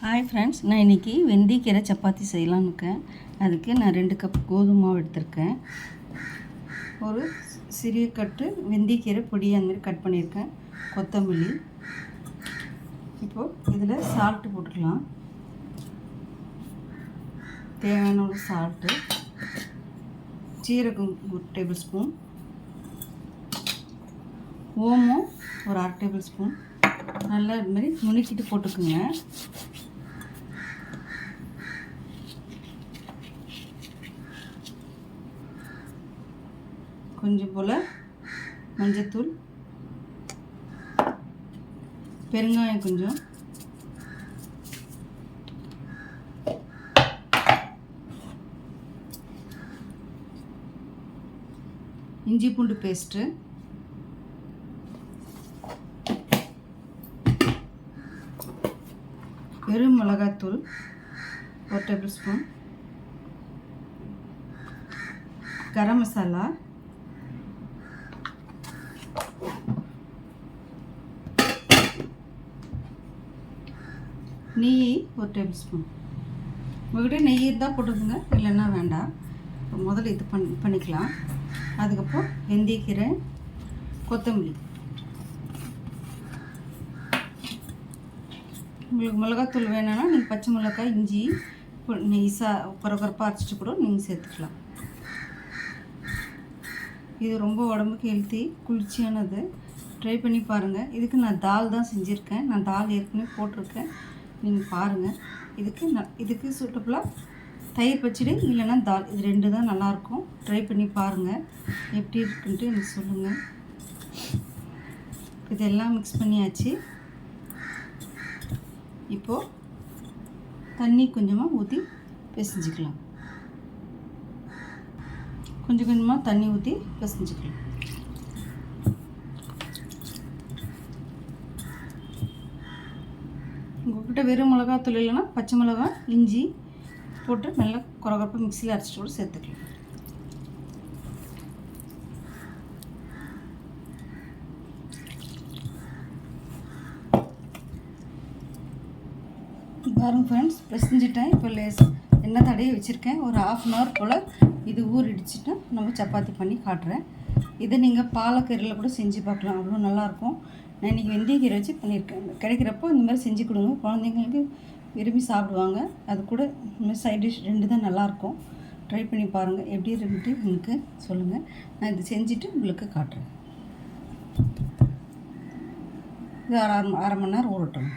Hi friends, நான் இன்றைக்கி வெந்தயக்கீரை சப்பாத்தி செய்யலான்னு இருக்கேன். அதுக்கு நான் 2 கப் கோதுமை மாவு எடுத்திருக்கேன். ஒரு சிறிய கட்டு வெந்தயக்கீரை பொடியை அந்த மாதிரி கட் பண்ணியிருக்கேன். கொத்தமல்லி. இப்போது இதில் சால்ட்டு போட்டுக்கலாம். தேவையான ஒரு சால்ட்டு. சீரகம் ஒரு டேபிள் ஸ்பூன். ஓமம் ஒரு 1/2 டேபிள் ஸ்பூன். நல்லா இது மாதிரி நுணுக்கிட்டு போட்டுக்குங்க. கொஞ்சம் போல் மஞ்சத்தூள், பெருங்காயம் கொஞ்சம், இஞ்சி பூண்டு பேஸ்ட்டு, வெறும் மிளகாத்தூள் 1 டேபிள் ஸ்பூன், கரம் மசாலா, நெய் 1 டேபிள் ஸ்பூன். உங்கள்கிட்ட நெய் இருந்தால் போட்டுக்கோங்க, இல்லைன்னா வேண்டாம். முதல்ல இது பண்ணிக்கலாம். அதுக்கப்புறம் வெந்தயக்கீரை, கொத்தமல்லி. உங்களுக்கு மிளகாத்தூள் வேணும்னா நீங்கள் பச்சை மிளகாய், இஞ்சி நெய்ஸாக குறப்பாக அரைச்சிட்டு கூட நீங்கள் சேர்த்துக்கலாம். இது ரொம்ப உடம்புக்கு ஹெல்த்தி, குளிர்ச்சியானது. ட்ரை பண்ணி பாருங்கள். இதுக்கு நான் தால் தான் செஞ்சுருக்கேன். நான் தால் ஏற்கனவே போட்டிருக்கேன், நீங்கள் பாருங்கள். இதுக்கு சூட்டபுளாக தயிர் பச்சடி இல்லைன்னா தால், இது 2 தான் நல்லாயிருக்கும். ட்ரை பண்ணி பாருங்கள், எப்படி இருக்குன்ட்டு எனக்கு சொல்லுங்கள். இதெல்லாம் மிக்ஸ் பண்ணியாச்சு. இப்போது தண்ணி கொஞ்சமாக ஊற்றி பிசைஞ்சிக்கலாம். கொஞ்சம் கொஞ்சமாக தண்ணி ஊற்றி பிசைஞ்சிக்கலாம். உங்கள்கிட்ட வெறும் மிளகாத்தூள் இல்லைன்னா பச்சை மிளகாய், இஞ்சி போட்டு நல்லா குறப்பாக மிக்சியில் அரைச்சிட்டு கூட சேர்த்துக்கலாம். பாருங்கள் ஃப்ரெண்ட்ஸ், பிசைஞ்சிட்டேன். இப்போ எண்ணெய் தடவி வச்சுருக்கேன். ஒரு 1/2 hour போல் இது ஊறிடுச்சுட்டு நம்ம சப்பாத்தி பண்ணி காட்டுறேன். இதை நீங்கள் பாலக்கீரையில் கூட செஞ்சு பார்க்கலாம், அவ்வளோ நல்லாயிருக்கும். நான் இன்றைக்கி வெந்தயக்கீரை வச்சு பண்ணியிருக்கேன். கிடைக்கிறப்போ இந்த மாதிரி செஞ்சு கொடுங்க, குழந்தைங்களுக்கு விரும்பி சாப்பிடுவாங்க. அது கூட இந்த மாதிரி சைட் டிஷ் 2 தான் நல்லாயிருக்கும். ட்ரை பண்ணி பாருங்கள், எப்படி இருக்குன்ட்டு எனக்கு சொல்லுங்கள். நான் இது செஞ்சுட்டு உங்களுக்கு காட்டுறேன். இது அரை மணி நேரம் ஊறட்டும்.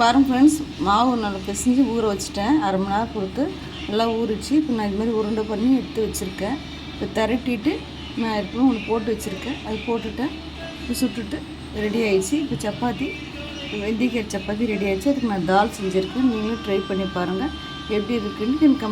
பாருங்கள் ஃப்ரெண்ட்ஸ், மாவு நல்லா பிசைஞ்சு ஊற வச்சுட்டேன். அரை மணி நேரம் கொடுத்து நல்லா ஊறிச்சு. இப்போ நான் இதுமாதிரி உருண்டை பண்ணி எடுத்து வச்சுருக்கேன். இப்போ திரட்டிட்டு நான் ஏற்கனவே ஒன்று போட்டு வச்சுருக்கேன். அது போட்டுட்டேன், இப்போ சுட்டுட்டு ரெடி ஆகிடுச்சு. இப்போ சப்பாத்தி, வெந்தயக்கீரை சப்பாத்தி ரெடி ஆகிடுச்சு. அதுக்கு நான் தால் செஞ்சுருக்கேன். நீங்களும் ட்ரை பண்ணி பாருங்கள், எப்படி இருக்குன்னு எனக்கு